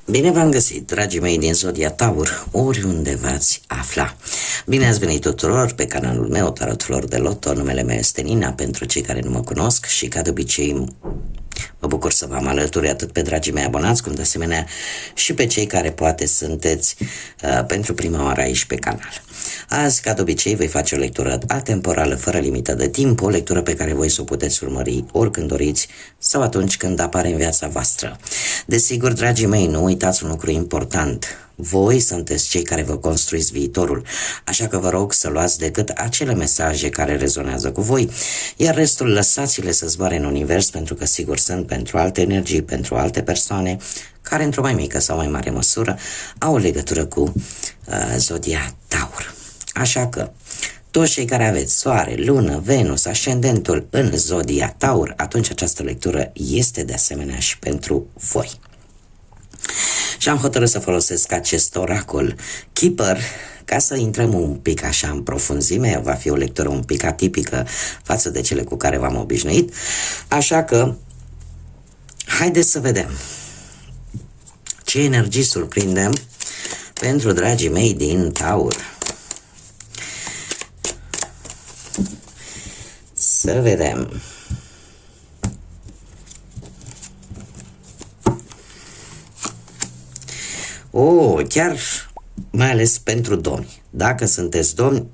Bine v-am găsit, dragii mei din Zodia Taur, oriunde v-ați afla. Bine ați venit tuturor pe canalul meu, Tarot Flor de Loto. Numele meu este Nina, pentru cei care nu mă cunosc, și ca de obicei mă bucur să vă am alături atât pe dragii mei abonați, cum de asemenea și pe cei care poate sunteți pentru prima oară aici pe canal. Azi, ca de obicei, voi face o lectură atemporală, fără limită de timp, o lectură pe care voi să o puteți urmări oricând doriți sau atunci când apare în viața voastră. Desigur, dragii mei, nu uitați un lucru important. Voi sunteți cei care vă construiți viitorul, așa că vă rog să luați decât acele mesaje care rezonează cu voi, iar restul lăsați-le să zboare în univers, pentru că sigur sunt pentru alte energii, pentru alte persoane care într-o mai mică sau mai mare măsură au o legătură cu Zodia Taur. Așa că toți cei care aveți Soare, Lună, Venus, Ascendentul în Zodia Taur, atunci această lectură este de asemenea și pentru voi. Și am hotărât să folosesc acest oracol Keeper ca să intrăm un pic așa în profunzime. Va fi o lectură un pic atipică față de cele cu care v-am obișnuit, așa că haideți să vedem ce energii surprindem pentru dragii mei din Taur. Să vedem. Chiar mai ales pentru domni. Dacă sunteți domni,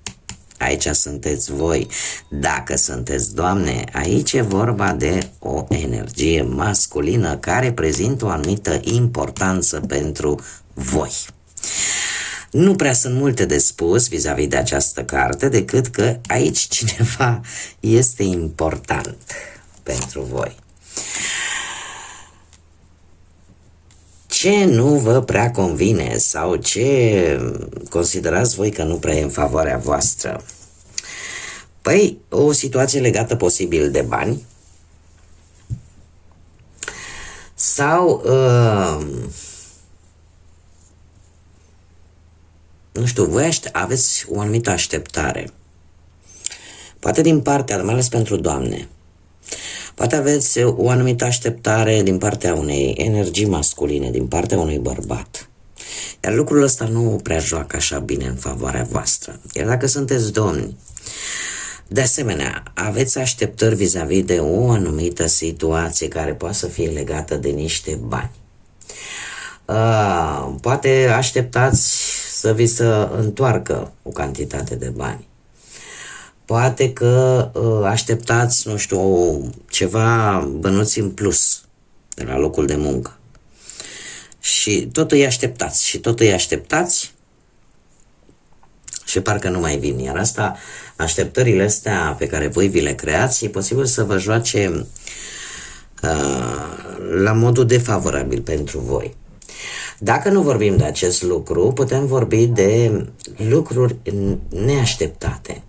aici sunteți voi. Dacă sunteți doamne, aici e vorba de o energie masculină care prezintă o anumită importanță pentru voi. Nu prea sunt multe de spus vis-a-vis de această carte, decât că aici cineva este important pentru voi. Ce nu vă prea convine sau ce considerați voi că nu prea e în favoarea voastră? Păi, o situație legată posibil de bani sau nu știu, voi aveți o anumită așteptare, poate din partea, mai ales pentru doamne, poate aveți o anumită așteptare din partea unei energii masculine, din partea unui bărbat. Iar lucrul ăsta nu prea joacă așa bine în favoarea voastră. Iar dacă sunteți domni, de asemenea, aveți așteptări vis-a-vis de o anumită situație care poate să fie legată de niște bani. Poate așteptați să vi se întoarcă o cantitate de bani. Poate că așteptați, nu știu, ceva bănuți în plus de la locul de muncă. Și tot îi așteptați, și tot îi așteptați și parcă nu mai vin. Iar asta, așteptările astea pe care voi vi le creați, e posibil să vă joace la modul defavorabil pentru voi. Dacă nu vorbim de acest lucru, putem vorbi de lucruri neașteptate.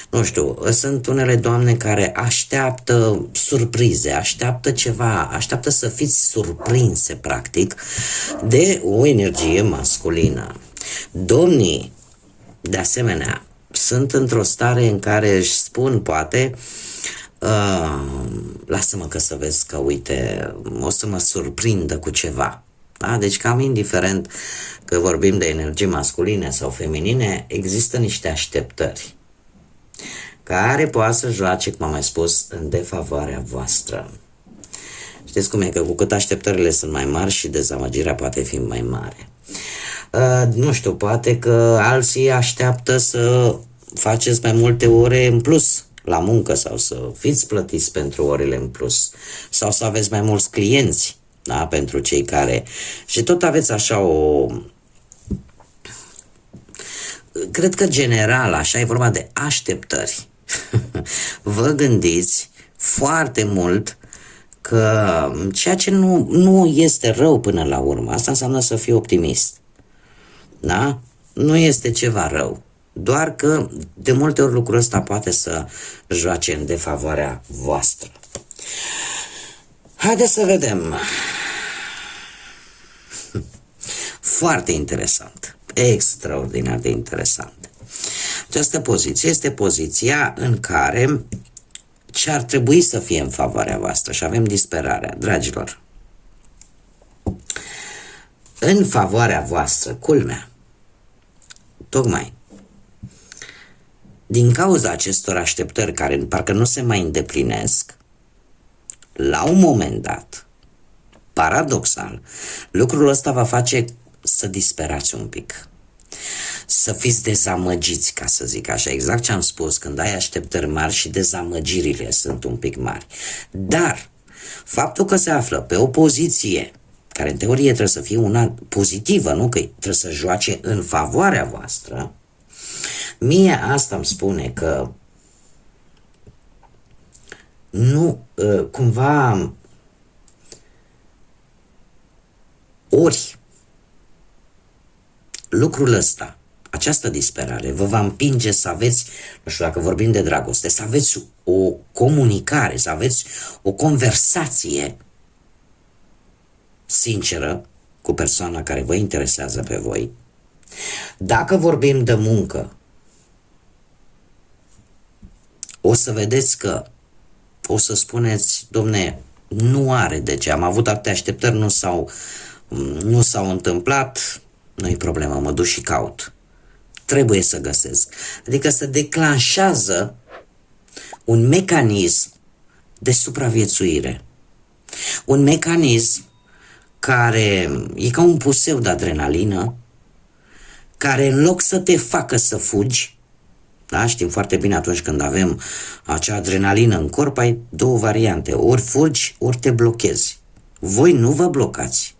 Nu știu, sunt unele doamne care așteaptă surprize, așteaptă ceva, așteaptă să fiți surprinse, practic, de o energie masculină. Domnii, de asemenea, sunt într-o stare în care își spun, poate, lasă-mă că să vezi că, uite, o să mă surprindă cu ceva. Da? Deci cam indiferent că vorbim de energii masculine sau feminine, există niște așteptări care poate să joace, cum am mai spus, în defavoarea voastră. Știți cum e, că cu cât așteptările sunt mai mari și dezamăgirea poate fi mai mare. Nu știu, poate că alții așteaptă să faceți mai multe ore în plus la muncă sau să fiți plătiți pentru orele în plus sau să aveți mai mulți clienți, da, pentru cei care... Și tot aveți așa o... Cred că general, așa, e vorba de așteptări. Vă gândiți foarte mult că ceea ce nu este rău până la urmă, asta înseamnă să fii optimist. Da? Nu este ceva rău. Doar că de multe ori lucrul ăsta poate să joace în defavoarea voastră. Haideți să vedem. Foarte interesant. Extraordinar de interesant. Această poziție este poziția în care ce ar trebui să fie în favoarea voastră și avem disperarea. Dragilor, în favoarea voastră, culmea. Tocmai din cauza acestor așteptări care parcă nu se mai îndeplinesc, la un moment dat, paradoxal, lucrul ăsta va face să disperați un pic, să fiți dezamăgiți, ca să zic așa, exact ce am spus, când ai așteptări mari și dezamăgirile sunt un pic mari. Dar faptul că se află pe o poziție care în teorie trebuie să fie una pozitivă, nu că trebuie să joace în favoarea voastră, mie asta îmi spune că nu, cumva, ori lucrul ăsta, această disperare, vă va împinge să aveți, nu știu dacă vorbim de dragoste, să aveți o comunicare, să aveți o conversație sinceră cu persoana care vă interesează pe voi. Dacă vorbim de muncă, o să vedeți că o să spuneți, domne, nu are de ce, am avut atâtea așteptări, nu s-au întâmplat, nu-i problemă, mă duc și caut. Trebuie să găsesc. Adică se declanșează un mecanism de supraviețuire. Un mecanism care e ca un puseu de adrenalină, care în loc să te facă să fugi, da? Știm foarte bine atunci când avem acea adrenalină în corp, ai două variante, ori fugi, ori te blochezi. Voi nu vă blocați,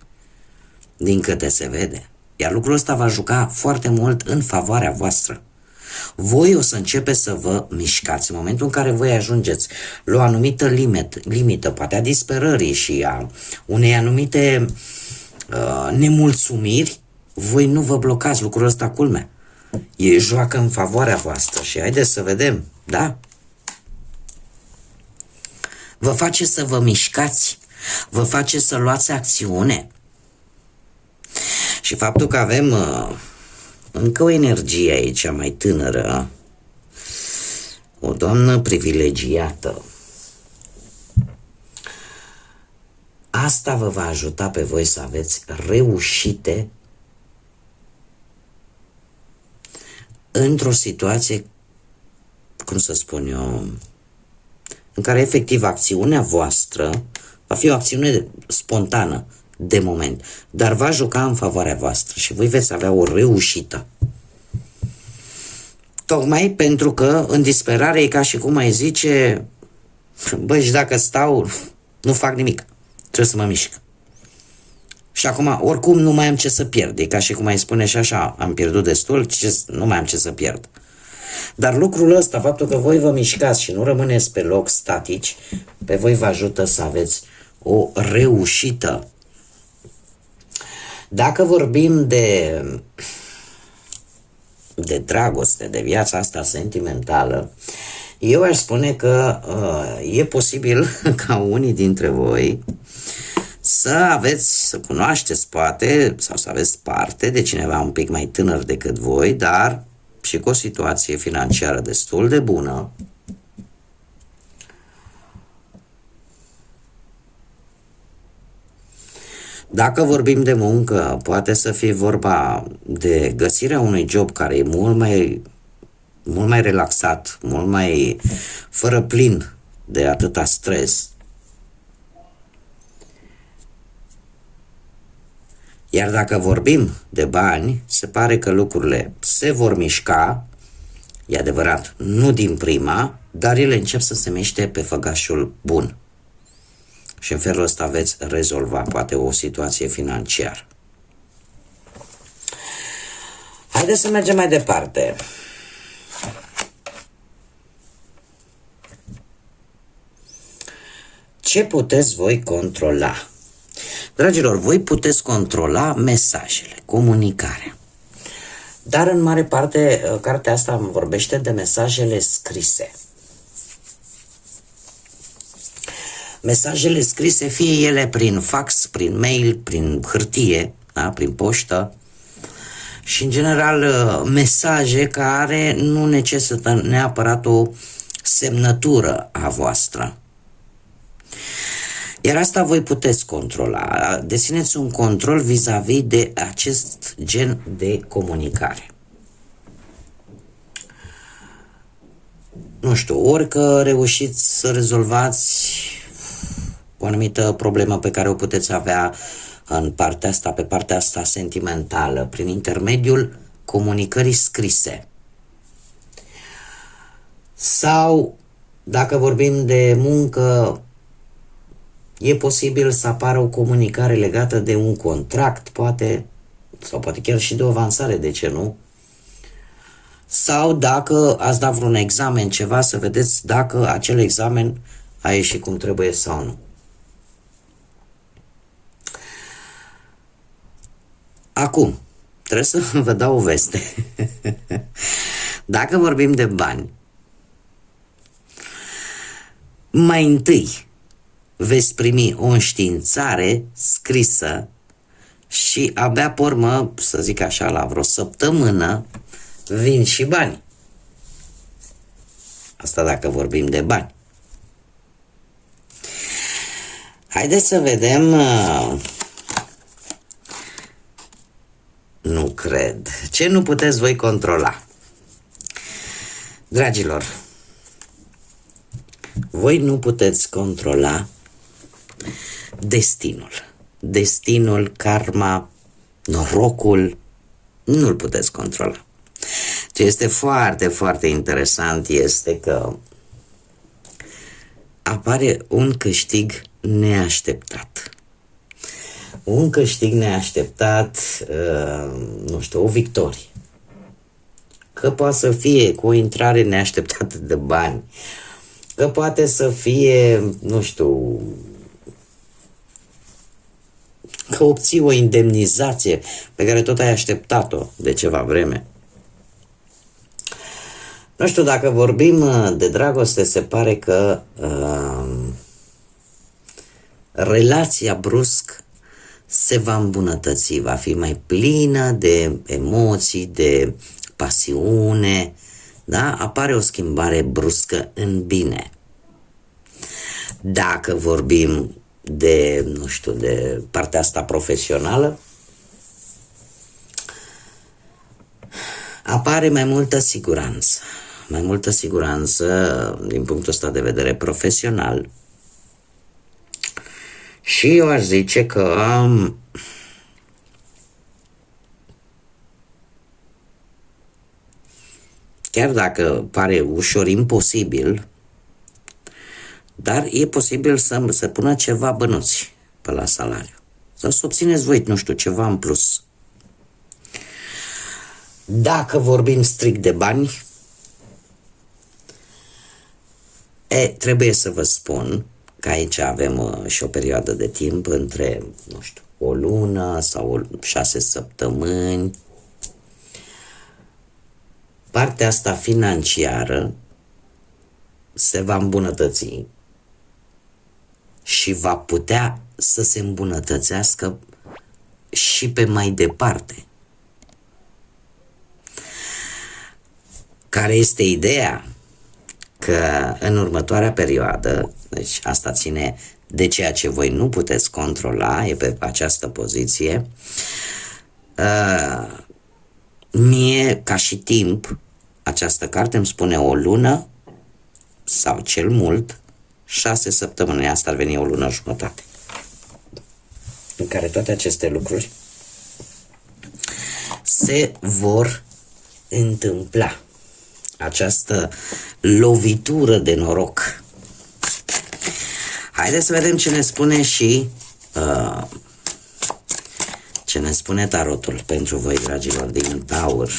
din câte se vede. Iar lucrul ăsta va juca foarte mult în favoarea voastră. Voi o să începeți să vă mișcați în momentul în care voi ajungeți la o anumită limită, poate a disperării și a unei anumite nemulțumiri, voi nu vă blocați, lucrul ăsta culmea. Ei joacă în favoarea voastră și haideți să vedem, da? Vă face să vă mișcați, vă face să luați acțiune. Și faptul că avem încă o energie aici mai tânără, o doamnă privilegiată, asta vă va ajuta pe voi să aveți reușite într-o situație, cum să spun eu, în care efectiv acțiunea voastră va fi o acțiune spontană, de moment, dar va juca în favoarea voastră și voi veți avea o reușită. Tocmai pentru că în disperare e ca și cum ai zice, băi, și dacă stau, nu fac nimic, trebuie să mă mișc. Și acum, oricum, nu mai am ce să pierd. E ca și cum ai spune și așa, am pierdut destul, nu mai am ce să pierd. Dar lucrul ăsta, faptul că voi vă mișcați și nu rămâneți pe loc statici, pe voi vă ajută să aveți o reușită. Dacă vorbim de dragoste, de viața asta sentimentală, eu aș spune că e posibil ca unii dintre voi să cunoașteți poate, sau să aveți parte de cineva un pic mai tânăr decât voi, dar și cu o situație financiară destul de bună. Dacă vorbim de muncă, poate să fie vorba de găsirea unui job care e mult mai relaxat, mult mai fără plin de atâta stres. Iar dacă vorbim de bani, se pare că lucrurile se vor mișca, e adevărat, nu din prima, dar ele încep să se miște pe făgașul bun. Și în felul ăsta veți rezolva poate o situație financiară. Haideți să mergem mai departe. Ce puteți voi controla? Dragilor, voi puteți controla mesajele, comunicarea. Dar în mare parte, cartea asta îmi vorbește de mesajele scrise. Mesajele scrise, fie ele prin fax, prin mail, prin hârtie, da? Prin poștă și în general mesaje care nu necesită neapărat o semnătură a voastră. Iar asta voi puteți controla. Dețineți un control vis-a-vis de acest gen de comunicare. Nu știu, ori că reușiți să rezolvați o anumită problemă pe care o puteți avea în partea asta, pe partea asta sentimentală, prin intermediul comunicării scrise. Sau, dacă vorbim de muncă, e posibil să apară o comunicare legată de un contract, poate, sau poate chiar și de o avansare, de ce nu? Sau dacă ați dat vreun examen, ceva, să vedeți dacă acel examen a ieșit cum trebuie sau nu. Acum, trebuie să vă dau o veste. Dacă vorbim de bani, mai întâi veți primi o înștiințare scrisă și abia pe urmă, să zic așa, la vreo săptămână, vin și bani. Asta dacă vorbim de bani. Haideți să vedem. Nu cred. Ce nu puteți voi controla? Dragilor, voi nu puteți controla destinul. Destinul, karma, norocul, nu-l puteți controla. Ce este foarte, foarte interesant este că apare un câștig neașteptat. Un câștig neașteptat, nu știu, o victorie. Că poate să fie cu o intrare neașteptată de bani, că poate să fie, nu știu, că obții o indemnizație pe care tot ai așteptat-o de ceva vreme. Nu știu, dacă vorbim de dragoste, se pare că relația brusc se va îmbunătăți, va fi mai plină de emoții, de pasiune, da? Apare o schimbare bruscă în bine. Dacă vorbim de, nu știu, de partea asta profesională, apare mai multă siguranță. Mai multă siguranță din punctul ăsta de vedere profesional. Și eu aș zice că chiar dacă pare ușor imposibil, dar e posibil să se pună ceva bănuți pe la salariu. Sau să obțineți voi, nu știu, ceva în plus. Dacă vorbim strict de bani, trebuie să vă spun că aici avem și o perioadă de timp între, nu știu, o lună sau 6 săptămâni. Partea asta financiară se va îmbunătăți și va putea să se îmbunătățească și pe mai departe. Care este ideea? Că în următoarea perioadă, deci asta ține de ceea ce voi nu puteți controla, e pe această poziție, mie, ca și timp, această carte îmi spune o lună sau cel mult 6 săptămâni, asta ar veni o lună jumătate, în care toate aceste lucruri se vor întâmpla. Această lovitură de noroc. Haideți să vedem ce ne spune și ce ne spune tarotul pentru voi, dragilor, din Taur.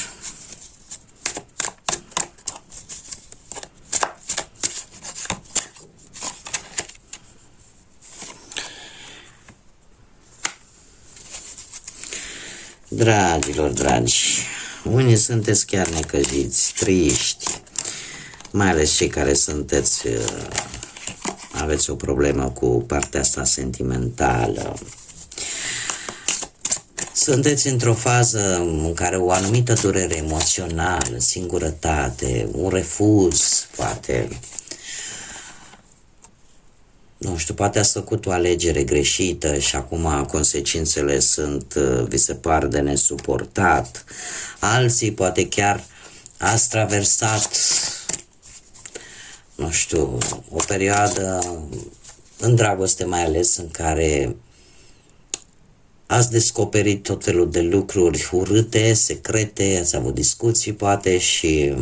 Dragilor dragi, unii sunteți chiar necăjiți, triști, mai ales cei care sunteți, aveți o problemă cu partea asta sentimentală. Sunteți într-o fază în care o anumită durere emoțională, singurătate, un refuz, poate, nu știu, poate ați făcut o alegere greșită și acum consecințele sunt, vi se par de nesuportat. Alții poate chiar ați traversat, nu știu, o perioadă în dragoste mai ales în care ați descoperit tot felul de lucruri urâte, secrete, ați avut discuții poate și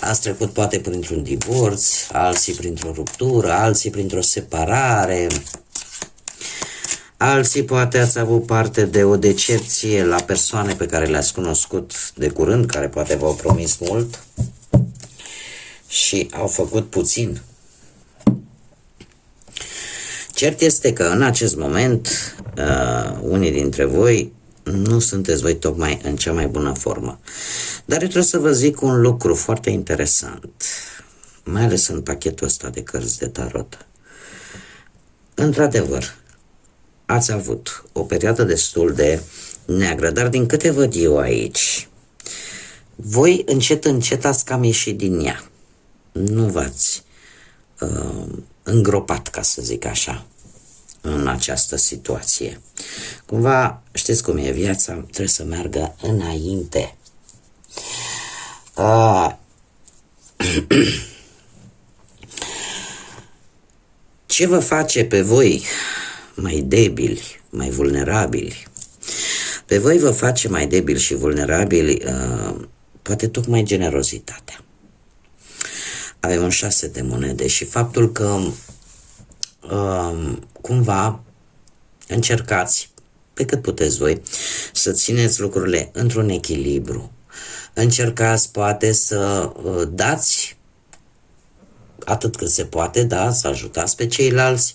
ați trecut poate printr-un divorț, alții printr-o ruptură, alții printr-o separare, alții poate ați avut parte de o decepție la persoane pe care le-ați cunoscut de curând, care poate v-au promis mult și au făcut puțin. Cert este că în acest moment unii dintre voi nu sunteți voi tocmai în cea mai bună formă. Dar eu trebuie să vă zic un lucru foarte interesant, mai ales în pachetul ăsta de cărți de tarot. Într-adevăr, ați avut o perioadă destul de neagră, dar din câte văd eu aici, voi încet, încet ați cam ieșit din ea. Nu v-ați îngropat, ca să zic așa, în această situație. Cumva, știți cum e viața, trebuie să meargă înainte. Ce vă face pe voi mai debili, mai vulnerabili? Pe voi vă face mai debili și vulnerabili poate tocmai generozitatea. Avem un 6 de monede și faptul că cumva încercați pe cât puteți voi să țineți lucrurile într-un echilibru. Încercați poate să dați atât cât se poate, da, să ajutați pe ceilalți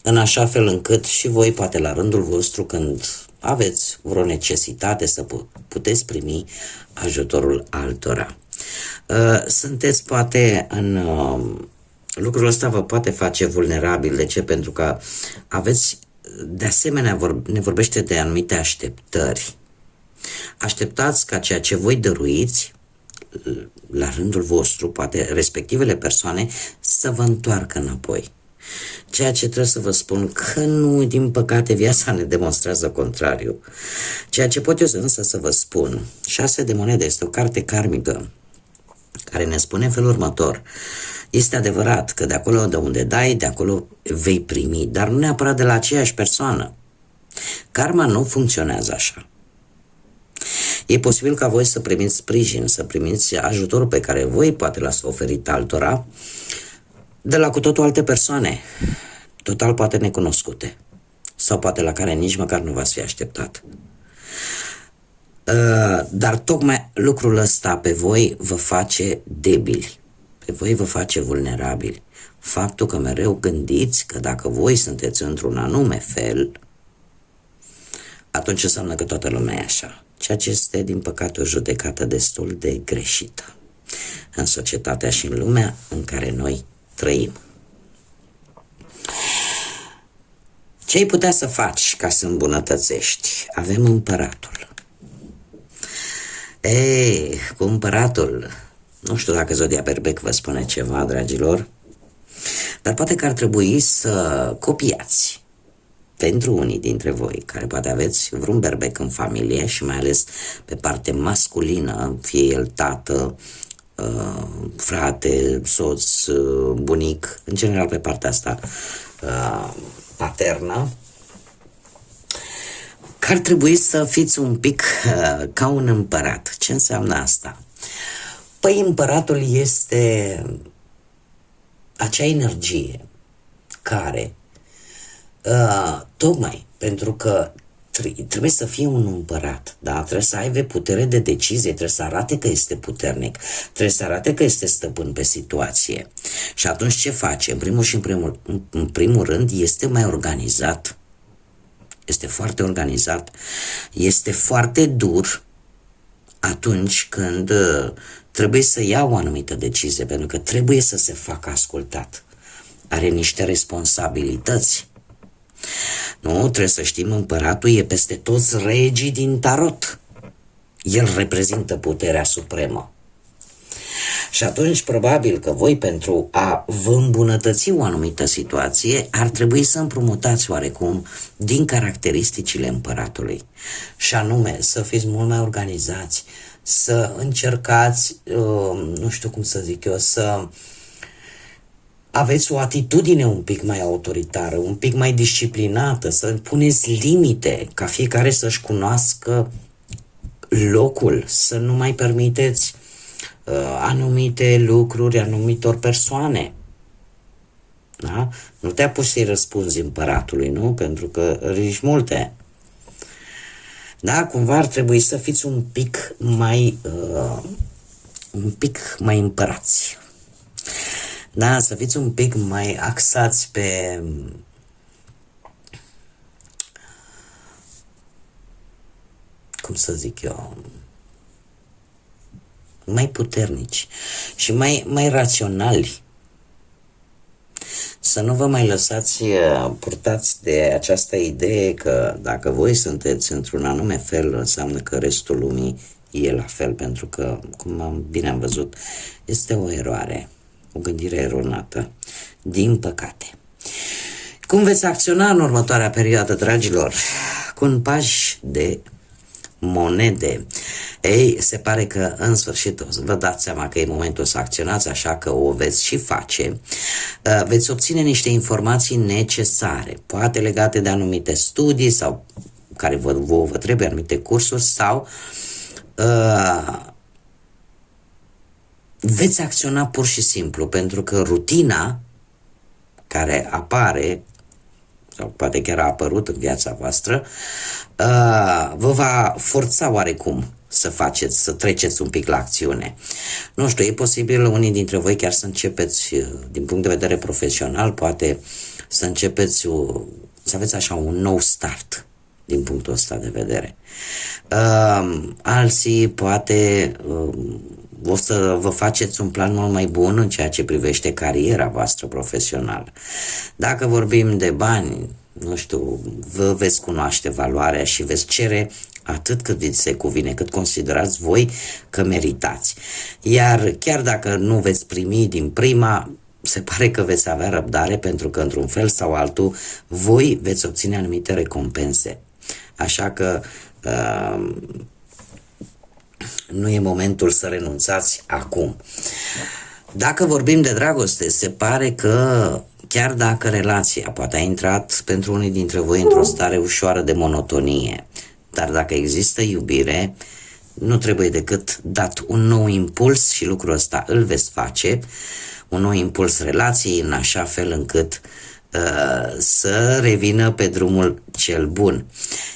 în așa fel încât și voi poate la rândul vostru când aveți vreo necesitate să puteți primi ajutorul altora. Sunteți poate în lucrul ăsta vă poate face vulnerabil. De ce? Pentru că aveți, de asemenea, ne vorbește de anumite așteptări. Așteptați ca ceea ce voi dăruiți la rândul vostru, poate respectivele persoane, să vă întoarcă înapoi. Ceea ce trebuie să vă spun că nu, din păcate, viața ne demonstrează contrariu. Ceea ce pot eu însă să vă spun, 6 de monede este o carte karmică care ne spune în felul următor. Este adevărat că de acolo de unde dai, de acolo vei primi, dar nu neapărat de la aceeași persoană. Karma nu funcționează așa. E posibil ca voi să primiți sprijin, să primiți ajutorul pe care voi poate l-ați oferit altora de la cu totul alte persoane, total poate necunoscute, sau poate la care nici măcar nu v-ați fi așteptat. Dar tocmai lucrul ăsta pe voi vă face debili, pe voi vă face vulnerabili. Faptul că mereu gândiți că dacă voi sunteți într-un anume fel, atunci înseamnă că toată lumea e așa. Ceea ce este, din păcate, o judecată destul de greșită în societatea și în lumea în care noi trăim. Ce ai putea să faci ca să îmbunătățești? Avem împăratul. Cu împăratul, nu știu dacă Zodia Berbec vă spune ceva, dragilor, dar poate că ar trebui să copiați pentru unii dintre voi, care poate aveți vreun berbec în familie și mai ales pe parte masculină, fie el tată, frate, soț, bunic, în general pe partea asta paternă, că ar trebui să fiți un pic ca un împărat. Ce înseamnă asta? Păi împăratul este acea energie care tocmai pentru că trebuie să fie un împărat, da? Trebuie să aibă putere de decizie, trebuie să arate că este puternic, trebuie să arate că este stăpân pe situație. Și atunci ce face? În primul rând este mai organizat, este foarte organizat, este foarte dur atunci când trebuie să ia o anumită decizie, pentru că trebuie să se facă ascultat. Are niște responsabilități. Nu, trebuie să știm, împăratul e peste toți regii din tarot. El reprezintă puterea supremă. Și atunci probabil că voi, pentru a vă îmbunătăți o anumită situație, ar trebui să împrumutați oarecum din caracteristicile împăratului. Și anume să fiți mult mai organizați, să încercați, nu știu cum să zic eu, să aveți o atitudine un pic mai autoritară, un pic mai disciplinată, să puneți limite, ca fiecare să-și cunoască locul, să nu mai permiteți anumite lucruri anumitor persoane. Da? Nu te apuci să-i răspunzi împăratului, nu? Pentru că riști multe. Da? Cumva ar trebui să fiți un pic mai împărați. Da? Să fiți un pic mai axați pe cum să zic eu, mai puternici și mai raționali. Să nu vă mai lăsați purtați de această idee că dacă voi sunteți într-un anume fel, înseamnă că restul lumii e la fel, pentru că, cum bine am văzut, este o eroare, o gândire eronată, din păcate. Cum veți acționa în următoarea perioadă, dragilor? Cu un paj de monede. Ei, se pare că în sfârșit vă dați seama că e momentul să acționați, așa că o veți și face. Veți obține niște informații necesare, poate legate de anumite studii sau care vă trebuie anumite cursuri, sau veți acționa pur și simplu, pentru că rutina care apare sau poate chiar a apărut în viața voastră, vă va forța oarecum să faceți, să treceți un pic la acțiune. Nu știu, e posibil unii dintre voi chiar să începeți, din punct de vedere profesional, poate să începeți, să aveți așa un nou start din punctul ăsta de vedere. Alții poate o să vă faceți un plan mult mai bun în ceea ce privește cariera voastră profesională. Dacă vorbim de bani, nu știu, vă veți cunoaște valoarea și veți cere atât cât vi se cuvine, cât considerați voi că meritați. Iar chiar dacă nu veți primi din prima, se pare că veți avea răbdare, pentru că într-un fel sau altul voi veți obține anumite recompense. Așa că nu e momentul să renunțați acum. Dacă vorbim de dragoste, se pare că chiar dacă relația poate a intrat pentru unii dintre voi într-o stare ușoară de monotonie, dar dacă există iubire, nu trebuie decât dat un nou impuls și lucrul ăsta îl veți face, un nou impuls relației în așa fel încât să revină pe drumul cel bun.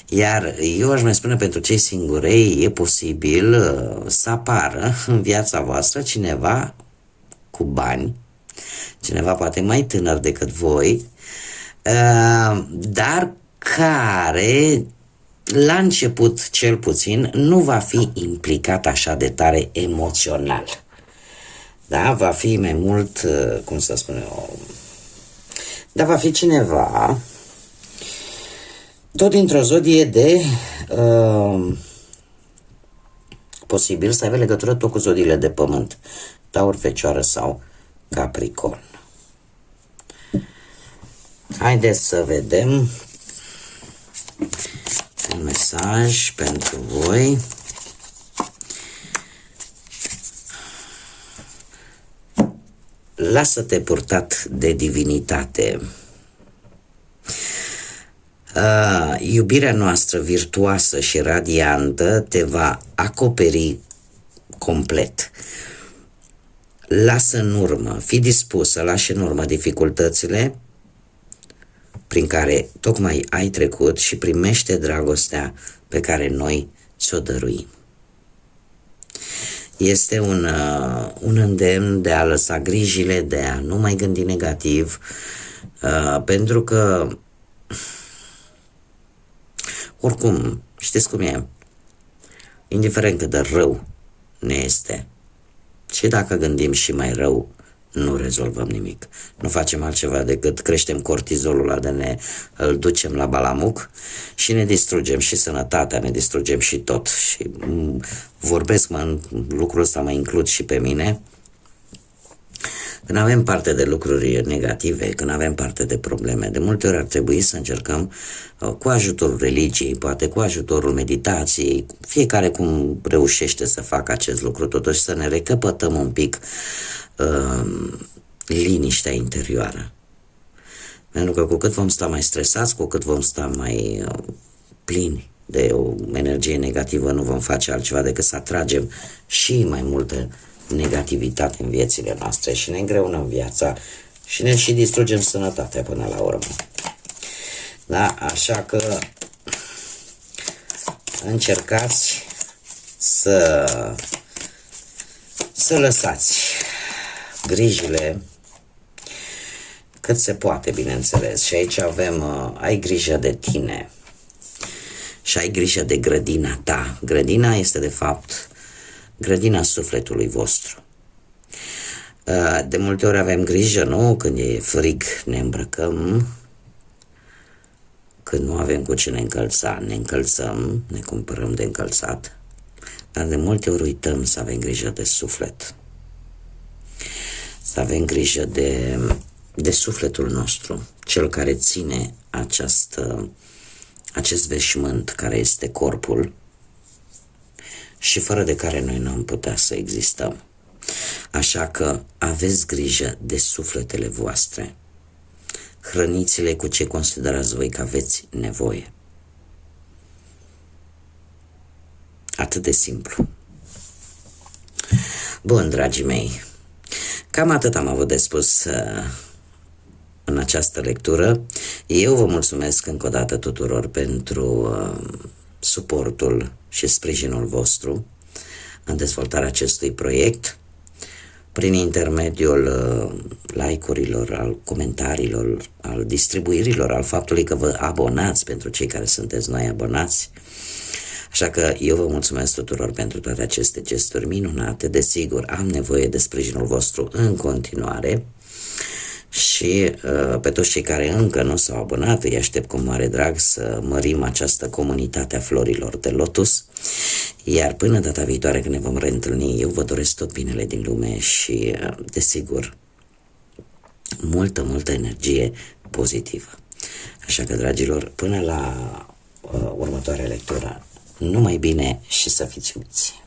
Iar eu aș mai spune, pentru cei singurei, e posibil să apară în viața voastră cineva cu bani, cineva poate mai tânăr decât voi, dar care la început cel puțin nu va fi implicat așa de tare emoțional. Da, va fi mai mult, cum să spun eu, dar va fi cineva tot dintr-o zodie de posibil să aibă legătură tot cu zodiile de pământ, Taur, Fecioară sau Capricorn. Haideți să vedem un mesaj pentru voi. Lasă-te purtat de divinitate. Iubirea noastră virtuoasă și radiantă te va acoperi complet. Lasă în urmă, fii dispus să lași în urmă dificultățile prin care tocmai ai trecut și primește dragostea pe care noi ți-o dăruim. Este un îndemn de a lăsa grijile, de a nu mai gândi negativ, pentru că oricum, știți cum e, indiferent cât de rău ne este, și dacă gândim și mai rău, nu rezolvăm nimic. Nu facem altceva decât creștem cortizolul ăla îl ducem la balamuc și ne distrugem și sănătatea, ne distrugem și tot. Și vorbesc, lucrul ăsta mă includ și pe mine. Când avem parte de lucruri negative, când avem parte de probleme, de multe ori ar trebui să încercăm cu ajutorul religiei, poate cu ajutorul meditației, fiecare cum reușește să facă acest lucru, totuși să ne recăpătăm un pic liniștea interioară. Pentru că cu cât vom sta mai stresați, cu cât vom sta mai plini de o energie negativă, nu vom face altceva decât să atragem și mai multă negativitate în viețile noastre și ne îngreunăm viața și ne și distrugem sănătatea până la urmă. Da? Așa că încercați să lăsați grijile cât se poate, bineînțeles. Și aici avem, ai grijă de tine și ai grijă de grădina ta. Grădina este, de fapt, grădina sufletului vostru. De multe ori avem grijă, nu? Când e frig ne îmbrăcăm, când nu avem cu ce ne încălța, ne încălțăm, ne cumpărăm de încălțat, dar de multe ori uităm să avem grijă de suflet. Să avem grijă de sufletul nostru, cel care ține acest veșmânt care este corpul și fără de care noi nu am putea să existăm. Așa că aveți grijă de sufletele voastre. Hrăniți-le cu ce considerați voi că aveți nevoie. Atât de simplu. Bun, dragii mei, cam atât am avut de spus în această lectură. Eu vă mulțumesc încă o dată tuturor pentru suportul și sprijinul vostru în dezvoltarea acestui proiect, prin intermediul like-urilor, al comentariilor, al distribuirilor, al faptului că vă abonați pentru cei care sunteți noi abonați. Așa că eu vă mulțumesc tuturor pentru toate aceste gesturi minunate. Desigur, am nevoie de sprijinul vostru în continuare și pe toți cei care încă nu s-au abonat, îi aștept cu mare drag să mărim această comunitate a florilor de lotus. Iar până data viitoare când ne vom reîntâlni, eu vă doresc tot binele din lume și, desigur, multă energie pozitivă. Așa că, dragilor, până la următoarea lectură, numai bine și să fiți iubiți!